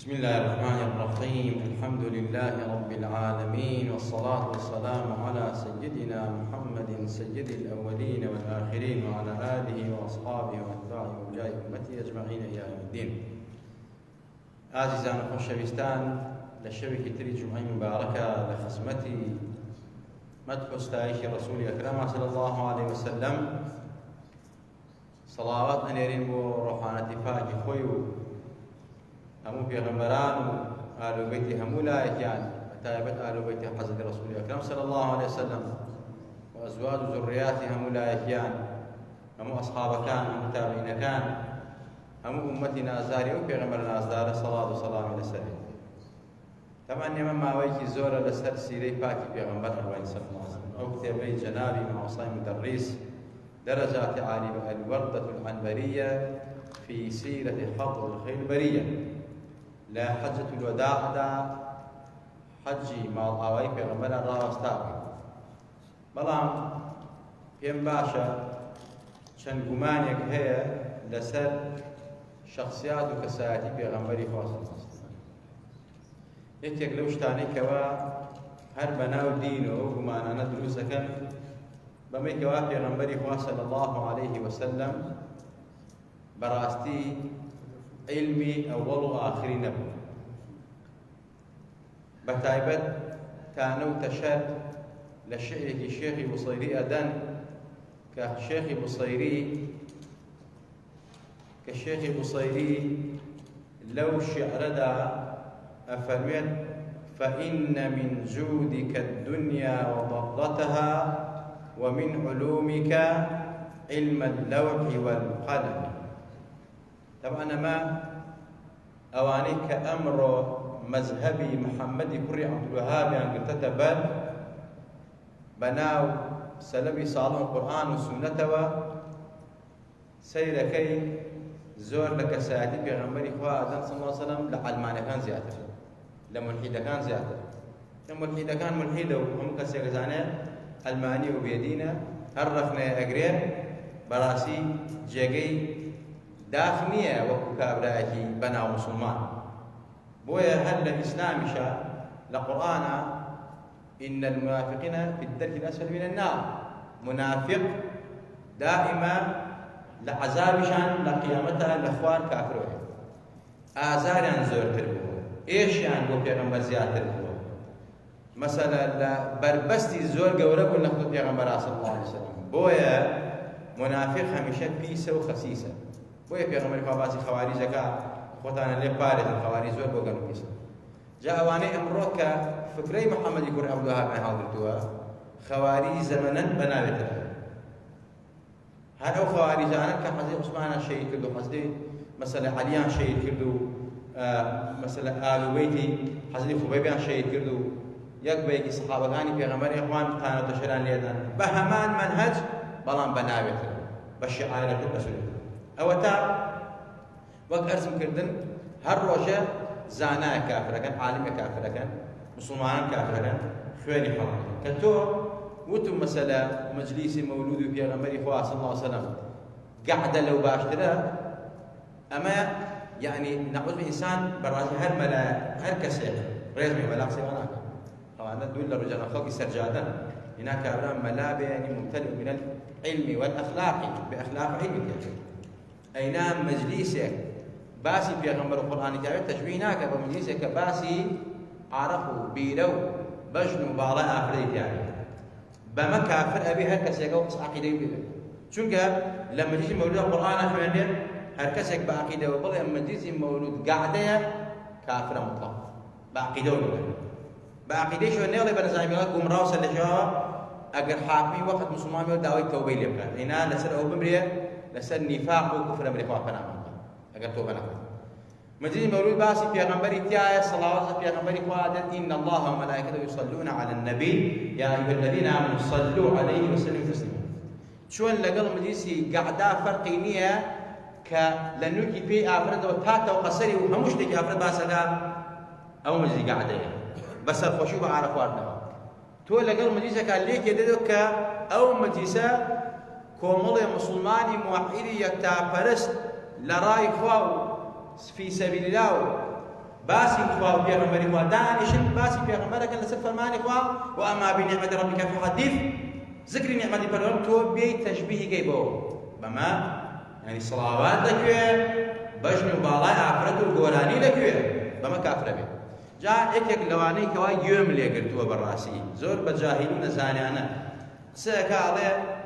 بسم الله الرحمن الرحيم. الحمد لله رب العالمين، والصلاة والسلام على سيدنا محمد سيد الأولين والآخرين، وعلى آله وأصحابه وأتباعه وأولياء أمته أجمعين إلى يوم الدين. عزيزان وخوشەویستان، لە شەوێکی تری جومعەی مبارەکە لە خزمەتی مەدح و ستایشی ڕەسوولی ئەکرەم صلی الله عليه وسلم سەڵاوات ئەنێرین بۆ ڕۆحانەتی پاکی خۆی و هەموو پێغەمبەران و ئالوبەیتی هەموو لایەکیان، بەتایبەت ئالوبەیتی حەزرەتی ڕەسوولی ئەکرەم صلی الله عليه وسلم و ئەزواج و زوڕیاتی هەموو لایەکیان، هەموو ئەسحابەکان، هەموو تابعینەکان، هەموو ئومەتی نازداری و پێغەمبەر نازدارە سەڵات و سەڵامی لەسەری. تەمان ئێمە ماوەیەکی زۆرە لەسەر سیرەی پاکی پێغەمبەر ئەڵوانی سەڵ الله عەلەیهی وسەلەم، ئەو کتێبەی جەنابی مەعوسای مدەڕیس درجات عالي الوردة العنبرية في سيرة خضر الخيل البرية لا حجة الوداع دا حجي مال ئاوای پێغەمبەران ڕاوەستاوە. بەڵام پێم باشە چەند گومانێک هەیە لەسەر شخصیات و کەسایەتی پێغەمبەری خوا صلی الله علیه وسلم. یەکێک لەو شتانەی کەوا هەر بەناو دین و ئەو گومانانە دروست دەکەن بەمەی کەوا پێغەمبەری خوا صلی الله عليه وسلم بەڕاستی علمی ئەوەڵ و ئاخری نەبوو. بەتایبەت تانە و تەشەر لە شعرێکی شێخی بوسەیری ئەدەن کە شێخی بوسەیری لەو شعرەدا ئەفەرمێت: فإن من جودك الدنيا وضرتها ومن علومك علم اللوح والقلم. طبعا ما أواني كأمر مذهبي محمد كري عبد الوهاب يعني كتب بناو سلبي صالح القرآن والسنة سير كي زور لك ساعتي بيغمبري إخوة آدم صلى الله عليه وسلم لعلمان كان زيادة، لملحد كان زيادة، لملحد كان ملحد وهم كسيغزانه ئەلمانی و بێدینە هەر ڕەخنەیە ئەگرێن بەڕاستی جێگەی داخ نییە وەکو کابرایەکی بەناو موسڵمان. بۆیە هەر لە ئیسلامیشە لە قورئانە ئین المنافقین فی الدەرک الأسفل من النار، منافق دائما لە عەزابیشان لە قیامەتە لە خوار کافرۆیە، ئازاریان زۆرتر بووە، ئێشیان بۆ پێغەمبەر زیاتر بووە. مثلا بربستی زۆر گەورە بوون لە خودی پێغەمبەر صلی الله عليه وسلم. بۆیە منافق هەمیشە پیسە و خەسیسە. بۆیە پێغەمبەری خوا باسی خەواریجەکە خۆتانە لێ پارێتن، خەواریج زۆر بۆ گەن و پیسە. جا ئەوانەی ئەمڕۆ کە فکرەی محەممەدی کوڕی عەبدولوهاب هەڵگرتووە، خەواریج زەمەنەن بەناوێتەوە. هەر ئەو خەواریجانە کە حەزرەتی عوسمانیان شەهید کرد و حەزرەتی مەسەلە عەلییان شەهید کرد و مەسەلە ئالوبەیتی حەزرەتی خوبەیبیان شەهید کرد و یەک بەیەکی سەحابەکانی پێغەمبەری ئەخوان تانەتە شەران لێدان بە هەمان مەنهەج، بەڵام بەناوێتەوە بە شیعارەکە بەسوورێت. ئەوە تا وەک ئەرزم کردن هەر ڕۆژە زانایە کافرەکەن، عالمە کافرەکەن، موسڵمانان کافرەکەن خوێنی هەڵەکەن کە تۆ وتم مەسەلە مەجلیسی مەولود و پێغەمبەری خوا صلی الله عليه وسلم گەعدە لەو باشترە. ئەمە یعنی نەعوذ ئینسان بەڕاستی هەر مەلایە هەر کەسێک ڕێزمی مەلاک سێوە ناکات. أنا أدل رجال خلق سرجادا هناك أبناء ملابة يعني ممتلئ من العلم والأخلاق بأخلاق علمك. أينام مجلسك باسي في غمر القرآن الكريم تشبيهناك بمجلسك باسي عرفوا بيلو بجنو بالاء أفريد يعني بما كافر أبي هركسك وقص عقيدة بيلو شنك لما جيس مولود القرآن أحمد هركسك بعقيدة وبل لما جيس مولود قاعدة كافر مطلق بعقيدة وبل بعقيدة شو النيل بنزعم يقول قوم راوس اللي جوا أجر حاكمي وقت مسلمان يقول دعوة توبة لي بكرة هنا لسر أو بمرية لسر نفاق وكفر أمريكا وفنا أجر توبة نكرة. مجلس مولود باسي في غنبري تياي صلوات في غنبري قادر إن الله وملائكته يصلون على النبي يا أيها الذين آمنوا صلوا عليه وسلموا تسليما. شو لقل مجلسي قعدة فرقينية كلنوكي في أفراد وتاتا وقصري وهمش لك أفراد باسلا أو مجلس قعدة بس الخشوع بعرف وارنا تو لقل مجلسك عليك يدك أو مجلسة كومل مسلماني موحدي يكتابرست لراي خواو في سبيل الله باسي خوا وبيغمبري خوا دانشن باسي بيغمبرك لسر فرماني خوا وأما بنعمة ربك فحدث ذكر نعمة فرمان تو بي تشبيه جيبو بما يعني صلوات لكوه بجن وبالاي عفرت والقولاني لكوه بما كافر بي جاء ايك لواني كوا يوم لي قلتوا بالراسي زور بجاهلين زانيانا سيكا عليه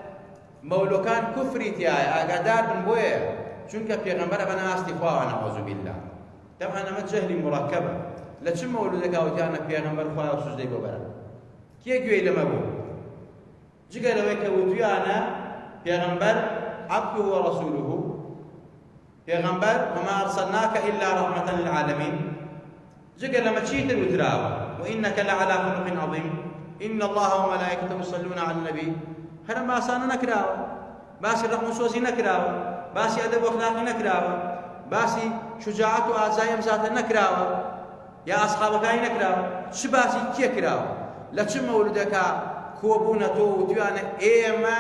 مولوكان كفري تياي اقادار بن بويه چونك پیغمبر بنا استفاء نعوذ بالله طبعا ما جهل مركبه لا چه مولودك او تيانا پیغمبر خوا سجدي ببر كي گوي لما بو جيگا لويك وتيانا پیغمبر عبده ورسوله پیغمبر وما ارسلناك الا رحمه للعالمين جيگا لما تشيتر وتراوا وانك لعلى خلق عظيم ان الله وملائكته يصلون على النبي هر ما سان نكراوا باسي رحمه سوزي نكراوا باسي ادب واخلاق نكراوا باسي شجاعت وعزايم ذات نكراوا يا اصحاب كاي نكراوا شباسي كي كراوا لا تشم ولدك كوبونا تو تيانا ايما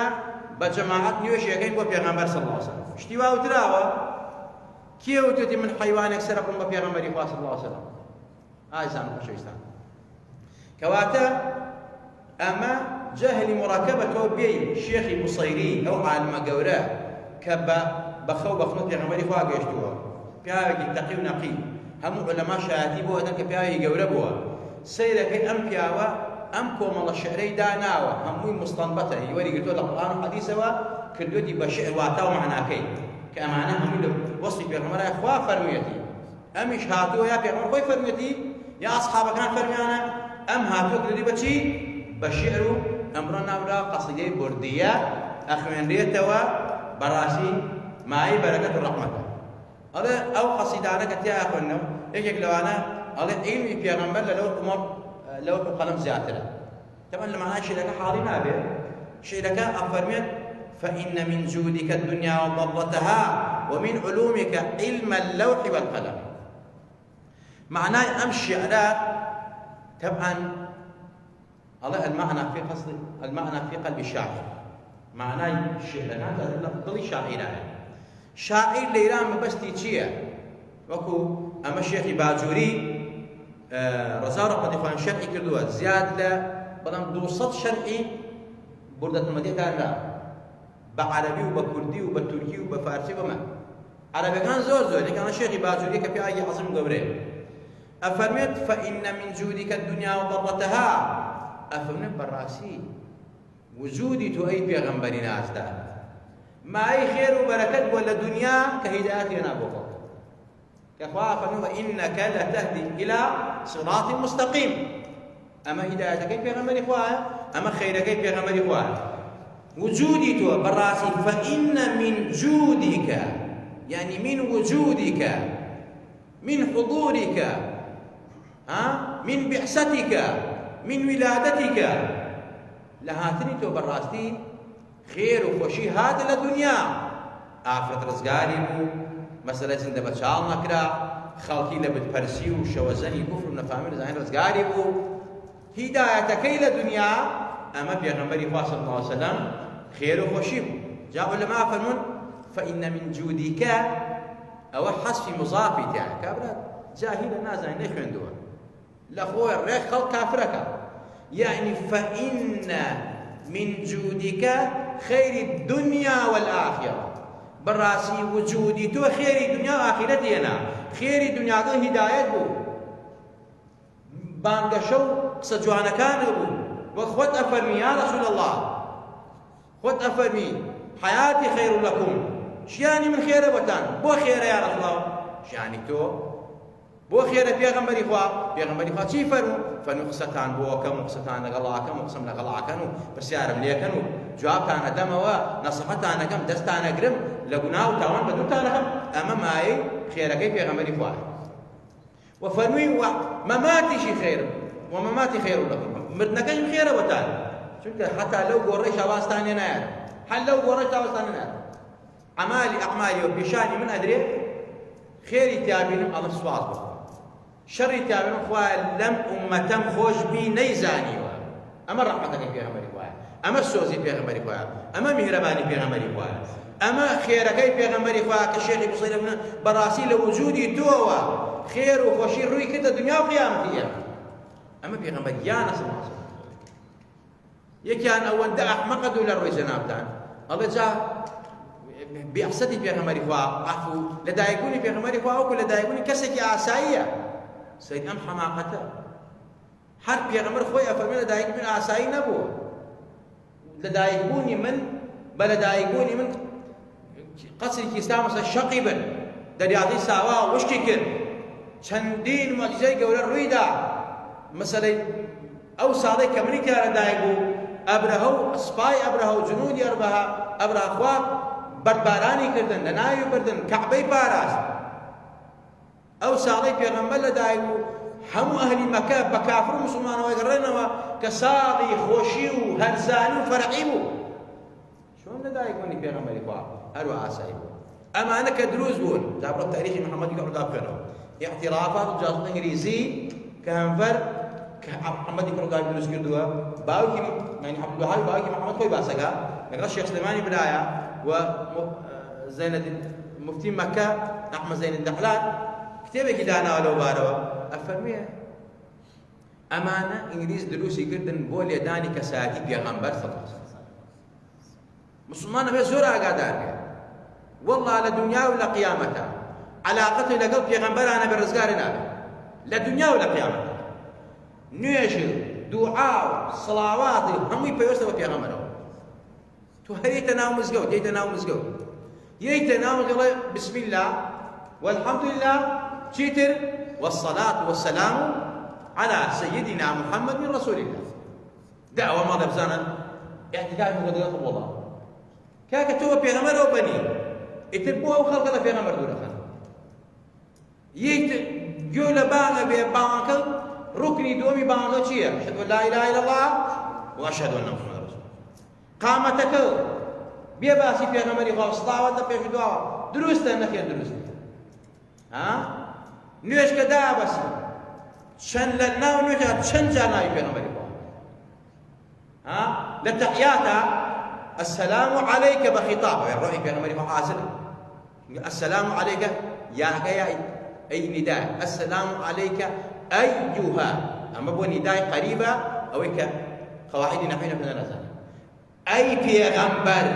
بجماعات نيوش يكين بو پیغمبر صلى الله عليه وسلم اشتوا وتراوا كي وتدي من حيوانك سرقم بو پیغمبر صلى الله عليه وسلم ايزان وشيستان كواتا اما جهل مركبة بي شيخي مصيري او عالم قورا كبا بخو بخنوت پیغمبر خوا گشتوا پیاوی تقی و نقی هم علماء شهادی بو ادن که پیاوی گوره بو سیدك ام پیاوا ام کومل الشعري داناوا هموي مستنبطه يوري قلتوا القران والحديث كردودي بشعر واتاو معناكي كامانه هم وصف پیغمبر خوا فرميتي ام شهادو يا پیغمبر خو فرميتي يا اصحاب كان فرميانا ام هاتو كردي بچي بشعر امرنا ولا قصيده برديه اخوان ريتوا براسي معي بركه الرحمه هذا او قصيده انا كتيا اخونا يجيك لو انا هذا علمي پیغمبر لو عمر لو قلم زياتره طبعا لما انا شيء لك حاضرنا به شيء لك افرمت فان من جودك الدنيا وضرتها ومن علومك علم اللوح والقلم معناه امشي على طبعا الله المعنى في قصد المعنى في قلب الشاعر معناه الشعر هذا ضل شاعر شاعر ليران بس تيجيه وكو اما الشيخ باجوري رزارة قد يفعل شرعي كردوها زيادة بلان دوصد شرعي بردة المدينة كان لا بعربي وبكردي وبتركي وبفارسي وما عربي كان زور لكن أنا الشيخ باجوري كفي أي عظم قبرين أفرمت فإن من جودك الدنيا وضرتها أفرمت براسي وجودي تو أي بيغمبري ناس دا ما أي خير وبركة ولا دنيا كهدايتي أنا بوقت كفوا فنوه إنك لتهدي إلى صراط مستقيم أما هدايتك كيف يغمر إخوان أما خيرك كيف يغمر إخوان وجودي تو براسي فإن من جودك يعني من وجودك من حضورك من بعثتك من ولادتك لهاتني تو براسي خير وخوشي هات للدنيا آفرت رزقاري مسألة زنده بچال نكرا خلقي لبتبرسي وشوزني كفر ونفامي زين رزقاري بو هدايتك إلى الدنيا أما بيغمبري صلى الله عليه وسلم خير وخوشي جاء علماء فرمون فإن من جودك أو حسب مضافي تاعك كابرات جاهل الناس زين ليش عندها لا خويا الريخ خلق كافرك يعني فإن من جودك خير الدنيا والآخرة براسي وجودي تو خير الدنيا واخرتي انا خير الدنيا تو هدايت بو بانگشو سجوانا كان بو وخوت افرمي يا رسول الله خوت افرمي حياتي خير لكم شياني من خير وتان بو خير يا رسول الله شياني تو بو خير پیغمبري خوا چی فرمو فنقصتان بو كم نقصتان غلاك مقسم لغلاكنو بس يا رب ليكنو جوابتان دموا نصحتان كم دستان قرم لقناو تاوان بدوتان كم امام اي خيرك پیغمبري خوا وفرمي مماتي شي خير ومماتي خير لكم مرنكش خير وتان شفت حتى لو قريش واستاني نار حل لو قريش واستاني نار اعمالي وبشاني من ادري خيري تابين الله سبحانه شر تابعين خواه لم أمتم خوش بي نيزاني أما رحمتك في غمري خواه أما السوزي في غمري خواه أما مهرباني في غمري خواه ئەمە خێرەکەی پێغەمبەری خوا کە شێخی بوسەیرە بەڕاستی لە وجودی تۆوە خێر و خۆشی ڕووی کردە دنیا و قیامەتی ئەمە پێغەمبەریانە سەڵڵاهو عەلەیهی وسەلەم یەکیان ئەوەندە ئەحمەقە دوو لە ڕۆی جەنابتان ئەڵێ جا بێعسەتی پێغەمبەری خوا عەفو لە دایکبوونی پێغەمبەری خوا وەکو لە دایکبوونی کەسێکی ئاساییە سەید ئەم حەماقەتە هەر پێغەمبەر خۆی ئەفەرمێ لە دایکبوون ئاسایی نەبووە لە دایکبوونی من بە لە دایکبوونی من قەسری کیستا مەسە شەقی بن دەریاتی ساوا وشکی کرد چەندین مۆجزەی گەورە ڕوویدا مەسەلەی ئەو ساڵەی کە منی تیانە دایک بوو ئەبرەهە و سپای ئەبرەهە و جنودی ئەبرەها خوا بەربارانی کردن لە ناوی بردن کەعبەی پاراست ئەو ساڵەی پێغەمبەر لە دایک بوو هەموو ئەهلی مەکە بە کافر و موسڵمانەوە گەڕێنەوە کە ساڵی خۆشی و هەرزانی و فەرعی بوو چۆن لە دایکبوونی پێغەمبەری خوا هەروە ئاسایی بوو ئەمانە کە دروست بوون جا بڕۆ تاریخی محەممەدی کەڕدا بخوێنەوە اعترافات و جاسوس ئینگلیزی کە هەنفەر کە محەممەدی کەڕداوی دروست کردووە باوکی یعنی عەبدولوهاب باوکی محەممەد خۆی باسەکە لەگەڵ شێخ سلێمانی برایە و زەینەدین مفتی مەکە ئەحمەد زەینەدین دەحلان کتێبێکی داناوە لەو بارەوە ئەفەرمێ ئەمانە ئینگلیز دروستی کردن بۆ لێدانی کەسایەتی پێغەمبەر سەڵڵاهو عەلەیهی وسەلەم مسلمان نەبێت زۆر ئاگادار بێت والله لە دنیا و لە قیامەتە عەلاقەتی لەگەڵ پێغەمبەرانە بە ڕزگاری نابێت لە دنیا و لە قیامەتە نوێژ دوعا و سڵاواتی هەمووی پەیوەستە بە پێغەمبەرەوە تو هەریتە ناو مزگەوت یەیتە ناو مزگەوت یەیتە ناو دەڵێ بسم الله والحمد لله چیتر والصلاة والسلام على سيدنا محمد من رسول الله دعوة ما دبزانا اعتكاف مقدرات الله كاكا تو بيغمر او بني اتبوا او خلق بيغمر دون خلق يت جول باغ بانك ركني دومي باغ چيه اشهد ان لا اله الا الله واشهد ان محمد رسول الله قامتك بيباسي بيغمر خو صلوات بيش دعاء دروست نخير دروست ها نوێژ کە دابەسی چەند لە ناو نوێژە چەند جار ناوی پێغەمبەری خوا لە تەحیاتە السلام عليك بخطابه ڕۆحی پێغەمبەری خوا حاضر السلام عليك یاکە ئەی نداء السلام عليك أيها ئەمە بۆ ندای قەریبە ئەوەی کە قەواعیدی نەحوی نەخوێنە نەزانێت ئەی پێغەمبەر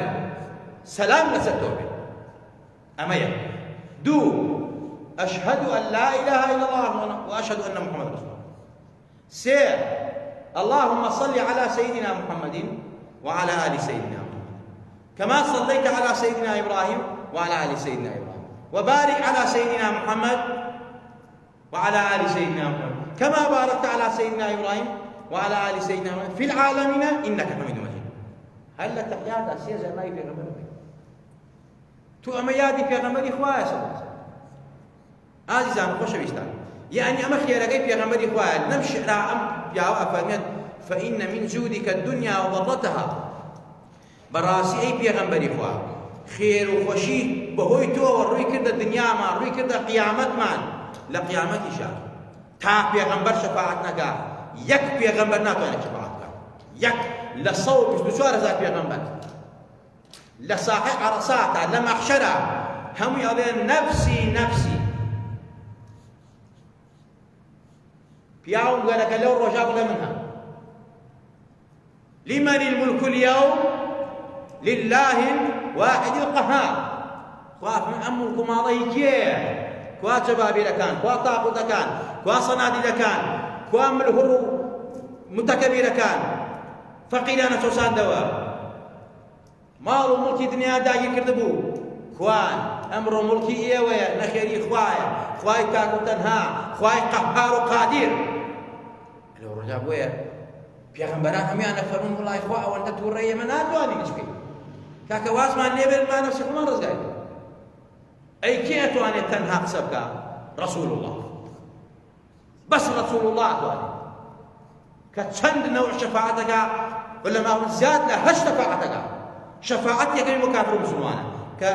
سەلام لەسەر تۆ بێت ئەمە یەک دوو أشهد أن لا إله إلا الله وأشهد أن محمد رسول الله سير اللهم صل على سيدنا محمد وعلى آل سيدنا محمد كما صليت على سيدنا إبراهيم وعلى آل سيدنا إبراهيم وبارك على سيدنا محمد وعلى آل سيدنا محمد كما باركت على سيدنا إبراهيم وعلى آل سيدنا محمد في العالمين إنك حميد مجيد هل التحيات أسير زي ما يفي غمري تو أميادي في غمري خوايا سبحانه عزيزان خۆشەویستان يعني ئەمە خێرەکەی پێغەمبەری خوایە لەم شعرا ئەم پیاوە ئەفەرمێت فإن من جودك الدنيا وضرتها بەڕاستی ئەی پێغەمبەری خوا خێر و خۆشی بەهۆی تۆوە ڕووی کردە دنیامان ڕووی کردە قیامەتمان لە قیامەتیشە تا پێغەمبەر شەفاعەت نەکا یەک پێغەمبەر ناتوانێت شەفاعەت بکات یەک لە 124,000 پێغەمبەر لە ساحەی عەرەساتە لە مەحشەرە هەمووی ئەڵێن نەفسی نەفسی پیاوم گەلەکە لەو ڕۆژا بڵێ منە لمن الملك اليوم لله الواحد القهار خواف من ئەم مڵک و ماڵەی کێیە کوا جەبابیرەکان کوا تاقوتەکان کوا سەنادیدەکان کوا ملهوڕ و متەکەبیرەکان فەقیرانە چۆساندەوە ماڵ و مڵکی دنیا داگیر کردبوو کوان ئەمڕۆ مڵکی ئێوەیە نەخێری خوایە خوای تاک و تەنها خوای قەهار و قادیر لەو ڕۆژا بۆیە پێغەمبەران هەمویان ئەفەرمون وڵای خوا ئەوەندە تووڕەی ئێمە ناتوانین هیچ بکەین کاکە وازمان لێ بێت ما نەفسی خۆمان ڕزگاری ئەی کێ ئەتوانێت تەنها قسە بکە رەسوول الله بەس رەسوول الله ئەتوانێت کە چەند نەوع شەفاعەتەکە وەلەماون زیاد لە 8 شەفاعەتەکە شەفاعەت یەکەمی بۆ کافر و موسڵمانە کە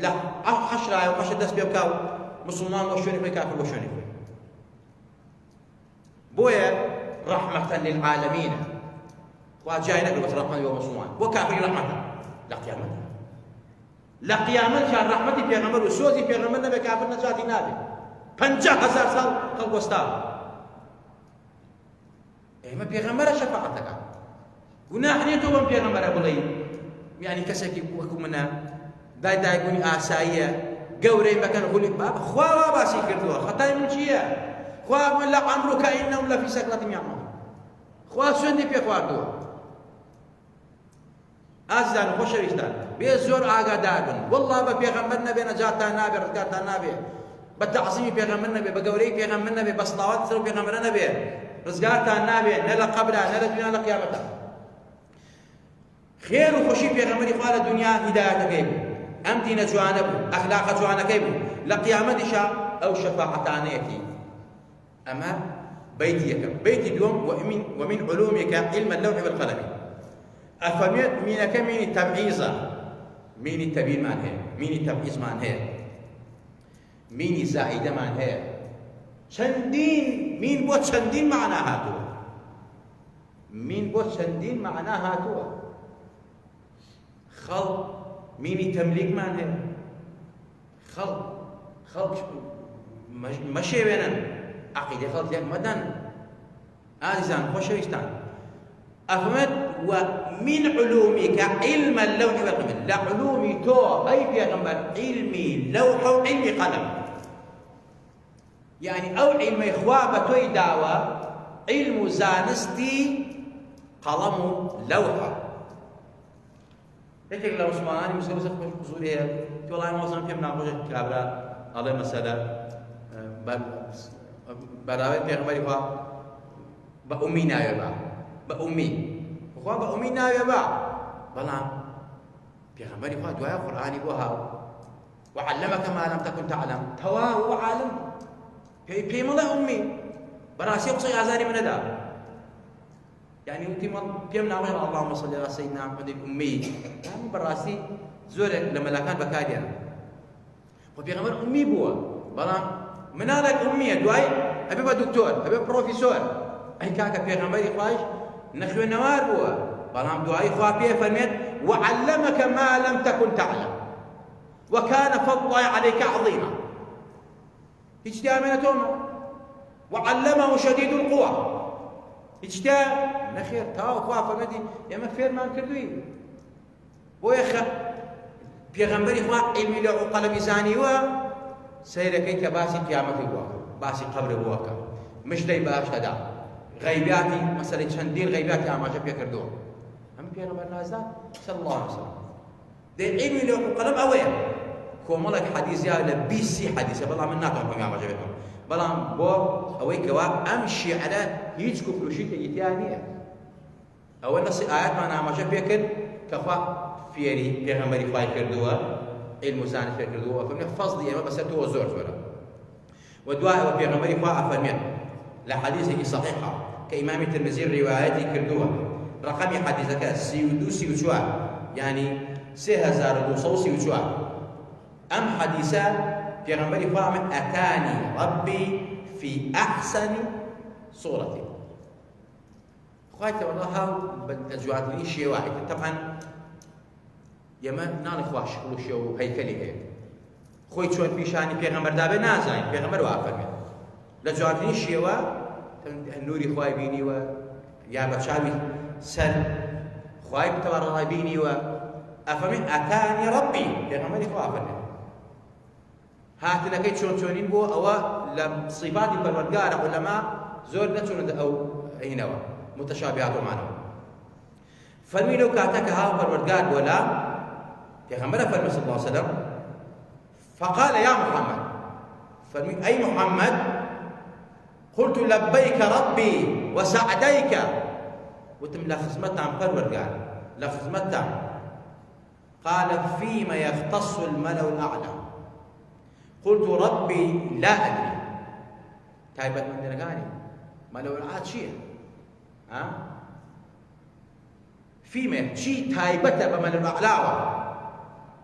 لە حەشرایە و حەشر دەست پێ بکا و مسلمان بۆ شوێنی خۆی کافر بۆ شوێنی خۆی بۆیە ڕەحمەتەن للعالەمین خوا جای نەکردوێت ڕەحمەتی بۆ مسلمان بۆ کافری ڕەحمەتە لە قیامەتە لقيامت شان رحمتي پیغمبر وسوزي پیغمبر نبي كافر نجاتي نابي 50,000 سال خلق وستار اما پیغمبر شفاعتك گناه نيتو بم پیغمبر بلي يعني كسكي وكو منا داي بوني آسائية قوري مكان غولي باب خوا باسي كردوا خطاي من شيء خوا من لا عمرك إنهم لفي سكرة يعمهون خوا سندي في خواردوا أزدان خوش ريشتان بيزور آقا دابن والله ببيغمبر نبي نجاتا نبي رزقاتا نبي بالتعظيم بيغمبر نبي بقوري بيغمبر نبي بصلاوات سر بيغمبر نبي رزقاتا نبي نلا قبرها نلا دنيا نلا قيامتها خير وخشي بيغمبر قال الدنيا هداية كيبو أم دين جوانبو أخلاق جوانا كيبو لقيامت شاء أو شفاعتانيكي أما بيتي دوم ومن علومك علم اللوح والقلم أفهمت مينك مين التبعيزة مين التبيين مان هي مين التبعيز مان هي مين الزائدة مان هي شندين مين بوت شندين معناها تو مين بوت شندين معناها تو خلق مين التمليك مان هي خلق مشي بينن عقيدة خلق يك مدن آزان خوش ويستان أفهمت ومن علومك علم اللوح والقلم لا علومي تو أي بيغمبر علمي لوح وعلمي قلم يعني أو علم إخوابة توي دعوة علم زانستي قلم لوحة هيك لو عثماني مسوي سقف بزوريها والله ما وصلنا فيهم ناقوش كابرا الله مسألة براوي بيغمبر إخوة بأمي نايبا بأمي وخوان بأمي نايبا بلان بيغمبر إخوة دعاء قرآني بوها وعلمك ما لم تكن تعلم تواه وعالم بيم الله أمي براسي قصي أزاري من هذا يعني أنت بيم ناوي اللهم صل على سيدنا محمد الأمي يعني براسي زورك لما لا كان بكاريا وبيغمبر أمي بوا بلان منالك أمي دعاء أبي دكتور أبي بروفيسور أي كاكا بيغمبر إخواش نخلو النوار بوا بلان دعاء إخوة بيه فرميت وعلمك ما لم تكن تعلم وكان فضل عليك عظيما اجتاء من توما وعلمه شديد القوى اجتاء نخير تاو إخوة فرميتي يا مكفير ما نكردوي ويخ بيغمبر إخوة علمي له قلب زاني و سيركي كباسي قيامة بواكا باسي قبر بواكا مش دي باش هذا غيباتي مثلا شندين غيباتي أما جاب يكردوه هم بيغمبر نازل صلى الله عليه وسلم دي علمي له قلب أوين كومالك حديث يا لبيسي حديث بلا من ناقم يا ما جابتهم بلا بو أوي كوا أمشي على هيج كفلوشيت يتيانية أول نص آيات ما أنا ما جاب يكرد كفا فيري بيغمبر فاي كردوه علم زاني في كردوه فمن فضل يا ما بس تو زور زورا ودعاء بيغمبر فاي أفرميت لحديثه صحيحة كإمام الترمذي روايتي كردوه رقم حديثك سيودو سيوشوا يعني 3200 سيوشوا أم حديثا في غنبري فاهم أتاني ربي في أحسن صورته خايت والله هاو بالتجوات لي شيء واحد طبعا يما نال خواش كل شيء هيكلي هي خوي شلون في شاني في غنبر دابه نازاين في غنبر وافر لجوات لي شيء وا نوري خواي بيني و يا بشاوي سل خواي بتبر بيني و أفهم أتاني ربي في غنبري وافر هاتنا كي شلونين بو أو لم صفات البرودجار ولا ما زور نشون أو هنا متشابهات معنا فرميلو كاتك ها البرودجار ولا كغمرة فرمي صلى الله عليه وسلم فقال يا محمد فرمي أي محمد قلت لبيك ربي وسعديك وتم لفظ متى عن البرودجار لفظ متى قال فيما يختص الملأ الأعلى قلت ربي لا أدري تايبت من دنقاني ما لو العاد شيء ها فيما شيء تايبت بمن الأعلاوة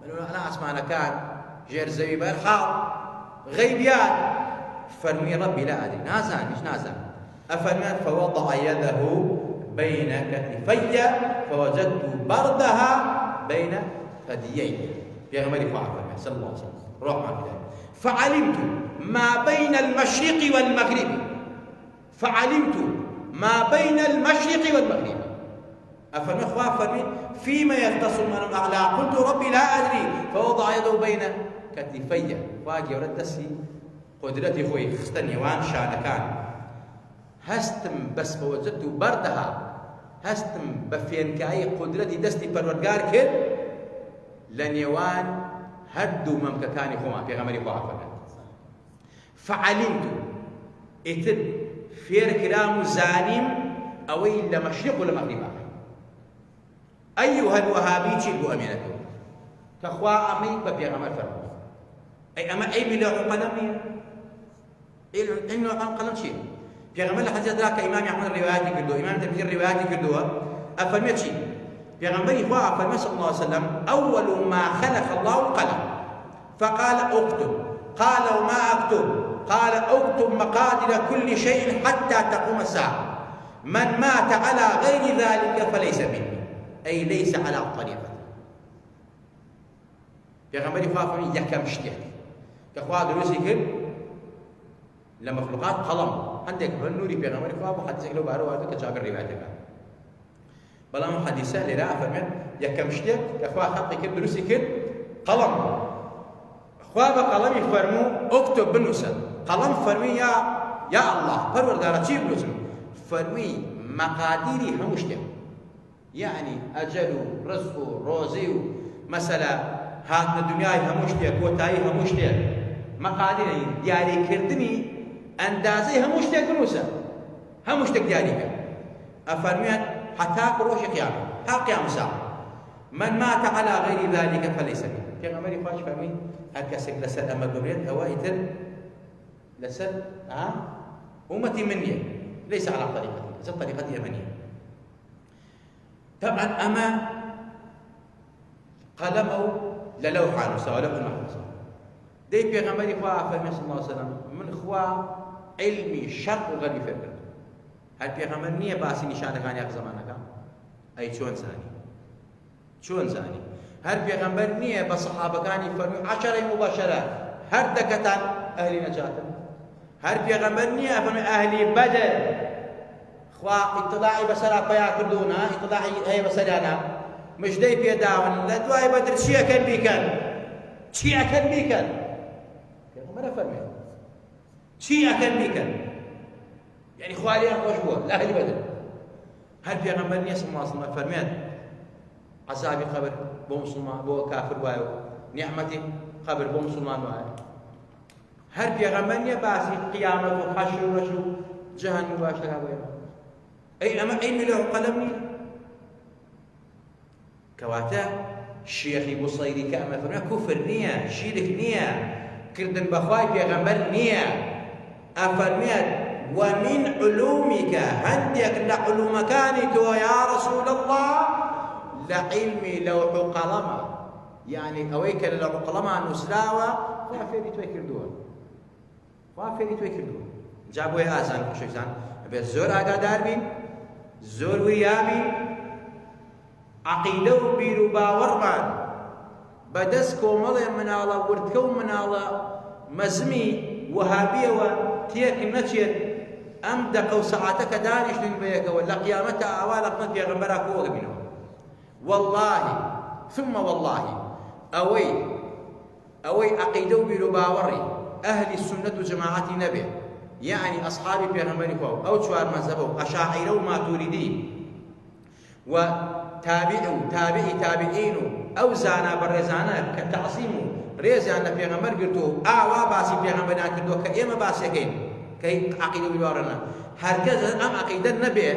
من الأعلاء اسمعنا كان غير زي برخاو غيبيات فرمي ربي لا أدري نازل مش نازل أفرمي فوضع يده بين كتفي فوجدت بردها بين ثدييه في غمر فاعل صلى الله عليه وسلم روح ما بداية فعلمت ما بين المشرق والمغرب فعلمت ما بين المشرق والمغرب أفرمي أخوة أفرمي فيما يختص من الأعلى قلت ربي لا أدري فوضع يده بين كتفي واجي ورد دسي قدرتي خوي خستني وان شان كان هستم بس فوجدت بردها هستم بفينكاي قدرتي دستي بالورقار كد لن يوان هدو ممككاني خوما في غمري خواه فعلمت اتد فير كلام زانيم أوي لمشرق ولا مغرب أيها الوهابي تشيلوا أمينته كخوا أمي ببي غمر فرمو أي أما أي بلا قلم إنه قلم شيء في غمر لحد ذاك إمام أحمد الروايات كله إمام تفسير الروايات كله أفرمي شيء في غمر إخوة أفرمي صلى الله عليه وسلم أول ما خلق الله القلم فقال اكتب قال وما أكتب قال اكتب مقادير كل شيء حتى تقوم الساعة من مات على غير ذلك فليس مني أي ليس على الطريقة في غمر إخوة أفرمي يكم شتيك كأخوة دروسي كل لمخلوقات قلم عندك بالنوري في غمر إخوة وحد سيكلو بارو هذا كجاب الرواية بلا ما حديثة للا أفرمي يكم شتيك كأخوة خلقي كل دروسي كل قلم أخوة بقلم يفرمو اكتب بنوسا قلم فرمي يا الله پروردگارا چی بنوسم فرمي مقاديري همشتك يعني أجل رزق روزي مثلا هات الدنيا همشتك وتاي همشتك مقاديري دياري كردني أندازي همشتك بنوسا همشتك دياري كرد أفرميت حتى روش قيامة تا قيام ساعة من مات على غير ذلك فليس منه في غمري فاش فرمي هكاسك لسل أما بمريد هوائتر لسل أمتي مني ليس على طريقتي ليس طريقتي يمنية طبعا أما قلموا للوحة سواء لوح المحفوظ دي في غمري فرمي صلى الله عليه وسلم من إخوة علمي شرق وغربي فكر هل في غمرنية باسي نشانة كان يأخذ زمانك أي شون زاني هر پیغمبر نیه با صحابه کانی فرمی 10 مباشره هر دکتان اهلی نجات هر پیغمبر نیه فرمی اهلی بدر خوا اطلاعی بسرا پیا کردونا اطلاعی هی بسرانا مش دی پیداون لدوای بدر چی اکن بیکن پیغمبر فرمی چی اکن بیکن يعني خوالي خوش بو لا اهلی بدر هر پیغمبر نیه صلی الله علیه وسلم فرمید عذابي قبر بو مسلمان بو كافر وايو نعمتي قبر بو مسلمان وايو هر بيغمانيا باسي قيامة وحشر ورشو جهنم باشتها ويا أي أما أي ملوح قلمني كواتا الشيخي بصيري كأما فرنا كفر نية شيرك نية كردن بخواي بيغمبر نية أفرميت ومن علومك هندك لعلومكاني تو يا رسول الله لعلمي لوح قلمه يعني أويك لوح قلمه نسلاوة وافيري توي كردوه جابوا يا آزان كشكزان بس زور آقادار بين زور ويابي عقيدة وبيرو باورمان بدس كومضي من الله وردكو من الله مزمي وهابية وتيك نتشير أم دقوا ساعتك دانش لنبيك ولا قيامتها أوالك نتبيا غمبراك وغبينه والله ثم والله أوي عقيدة بيرو باوري أهل السنة جماعة نبي يعني أصحابي بيغمبري فوق أو شوار مذهبه أشاعرة وماتريدي تابعين أو زانا برزانا كتعصيم ريزانا بيغمبر قلتو باسي بيغمبرنا كردو كإيما باسي كين كي عقيدة بيورنا هركذا أم عقيدة النبي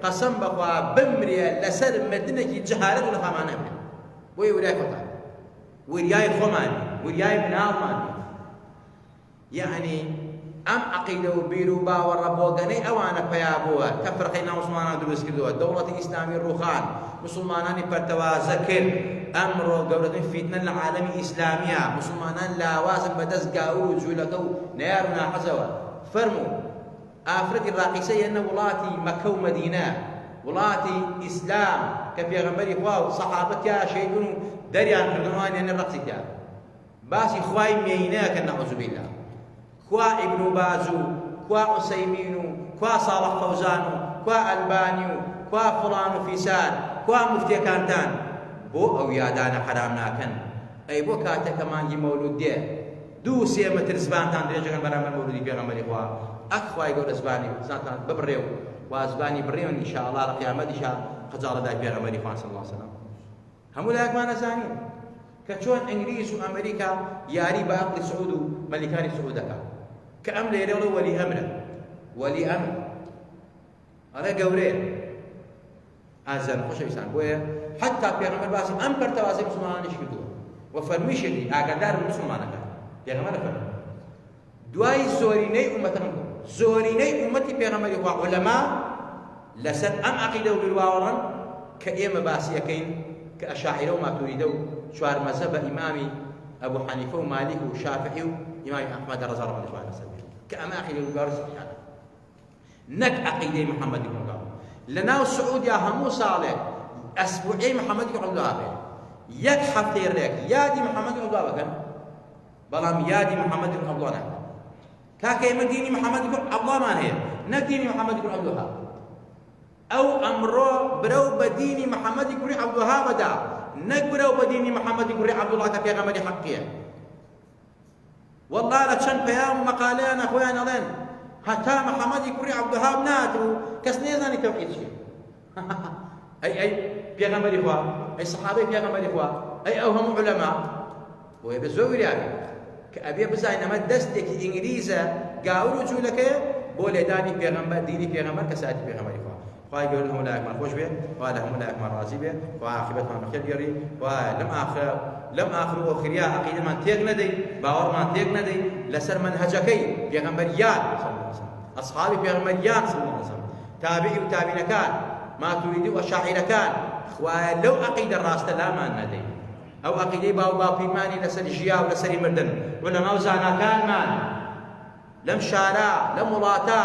قسم بخوا بمريا لسر مدينة جهالة ولا خمانة وياي فقط وياي خمان وياي بنالمان يعني أم عقيدة وبيرو باور ربوغني أوانا بيابوها تفرقين مسلمان دروس كدوها دولة الإسلامية الروخان مسلمانان برتوا ذكر أمر قولة فتنة العالم الإسلامية مسلمانان لا واسم بدس قاو جولتو نيارنا حزوا فرموا أفرد الراقصية أن ولاتي مكة ومدينة وڵاتی ئیسلام کە پێغەمبەری خوا و سەحابەتیان شەیدون و دەریان کردنەوەیانە ڕەقسی تیا باسی خوای مێینەکە نەعوذ بالله کوا ئیبن باز و کوا عوسەیمین و کوا ساڵح فەوزان و کوا ئەلبانی و کوا فڵان و فیسان کوا موفتیەکانتان بۆ ئەو یادانە حرام ناکەن ئەی بۆ کاتێکە مانگی مەولود دێ 2-3 متر زبانتان درێژەکەن بەرامبەر مەولودی پێغەمبەری خوا ئەک خوای گەورە زبانی زانتان ببڕێ و وا زبانی بڕێون ئینشاءالله لە قیامەتیشا خەجاڵەدای پێغەمبەری خوا صلی الله علیه وسلم هەموو لایەکمان ئەزانین کە چۆن ئینگلیز و ئەمریکا یاری بە عەقڵی سعود و مەلیکانی سعود دەکات کە ئەم لێرەوە وەلی ئەمرە وەلی ئەمر ئەڵێ گەورەیە ئازان خۆشەویستان بۆیە حتا پێغەمبەر باسی ئەم پەرتەوازەی موسڵمانانیش کردووە و فەرمیشێکی ئاگادار بە موسڵمانەکان پێغەمبەر فەرمووی دوای زۆرینەی ئومەتەکەم زۆرینەی ئومەتی پێغەمبەری خوا عولەما لەسەر ئەم عەقیدە و بڕواوەڕەن کە ئێمە باسی ئەەکەین کە ئەشاعیرە و ماتوریدە و چوار مەذهبە ئیمامی ئەبوو حەنیفە و مالیک و شافعی و ئیمامی ئەحمەد ڕەزا ڕەحمەتوڵڵی عەلەیه لەسەر کە ئەمە عەقیدە و بڕواوەڕی سەحیحانە نەک عەقیدەی محەممەدی کوڕگاو لەناو سعودیا هەموو ساڵێک ئەسبوعەی محەممەدی عەبدوڵڵا بێ یەک هەفتەی ڕێک یادی محەممەدی عەبدوڵڵا بکەن بەڵام یادی محەممەدی عەبدوڵڵا ناکەن کاکە ئێمە دینی محەممەدی عەبدوڵڵامان هەیە نەک دینی محەممەدی عەبدوڵڵا ئەو ئەمڕۆ برەو بە دینی محەممەدی کوڕی عەبدوڵڵا نەک برەو بە دینی محەممەدی کوڕی عەبدوڵڵا کە پێغەمبەری حەقیە والله لە چەند پەیام و مەقالەیانە خۆیان ئەڵێن هەتا محەممەدی کوڕی عەبدوڵڵا نات و کەس نێزانی تەوحید چییە ئەی پێغەمبەری خوا ئەی سەحابەی پێغەمبەری خوا ئەی ئەو هەموو عولەما بۆیە بە زۆر وریابێ کە ئەبێ بزانین ئەمە دەستێکی ئینگلیزە گاور و جوولەکەیە بۆ لێدانی پێغەمبەر دینی پێغەمبەر کە ساتی پێغەمبەری خوا خوای گەورە هەموو لایەکمان خۆش بێ خوا لە هەموو لایەکمان ڕازی بێ خوا عاقبەتمان بەخێر بێڕی خوا لەم ئاخر و ئەخریا عەقیدەمان تێک نەدەی باوەڕمان تێک نەدەی لەسەر مەنهەجەکەی پێغەمبەریان ئەصحابی پێغەمبەریان صلی الله علیه وسلم تابعی و تابعینەکان ماتوریدی و ئەشاعیرەکان خوایە لەو عەقیدە ڕاستە لامان نەدەی ئەو عەقیدەی باو باپیرمانی لەسەر ژیا و لەسەری مردن عولەما و زاناکانمان لەم شارە لەم وڵاتە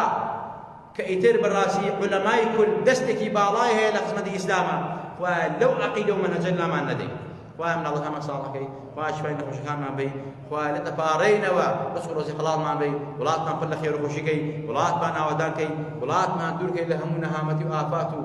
کە ئیتر بەڕاستی عولەمای کورد دەستێکی باڵای هەیە لە خزمەتی ئیسلامە خوایە لەو عەقیدە و مەنهەجە لامان نەدەی خوایە منداڵەکانمان ساڵحەکەی خوایە شفای نەخۆشەکانمان بەی خوایە لە دەپارڕینەوە ڕزق و ڕۆزی حەڵاڵمان بەی وڵاتمان پڕ لە خێر و خۆشیکەی وڵاتمان ئاوادانکەی وڵاتمان دوورکەی لە هەموو نەهامەتی و ئافات و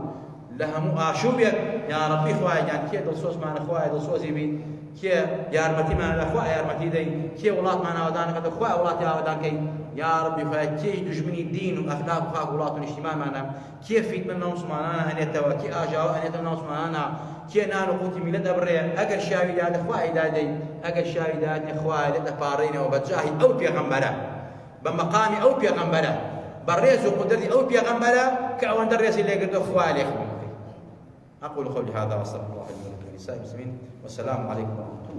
لە هەموو ئاشوبێک یا ڕەبی خوایە گیان کێ دڵسۆزمانە خوایە دڵسۆزی بین کێ یارمەتیمان لە خوایە یارمەتی دەی کێ وڵاتمان ئاوادانەکەتە خوایە وڵاتی ئاوادانکەی یا ربی خوایە کێی دژمنی دین و ئەخلاق و خاک وڵات و نیشتیمانمانە کێ فیتنە ناو مسلمانانە هەنێتەوە کێ ئاژاوە هەنێتە ناو مسلمانانە کێ نان و قوتی میلەت ئەبڕێ ئەگەر شاوی دادە خوای دادەی ئەگەر شاوی دادێ خوایە لێ دەپارڕینەوە بە جاهی ئەو پێغەمبەرە بە مەقامی ئەو پێغەمبەرە بە ڕێز و قودرەتی ئەو پێغەمبەرە کە ئەوەندە ڕێزی لێگرتووە خوای لێ أقول قولي هذا وأستغفر الله لي ولكم ولسائر المسلمين والسلام عليكم ورحمة الله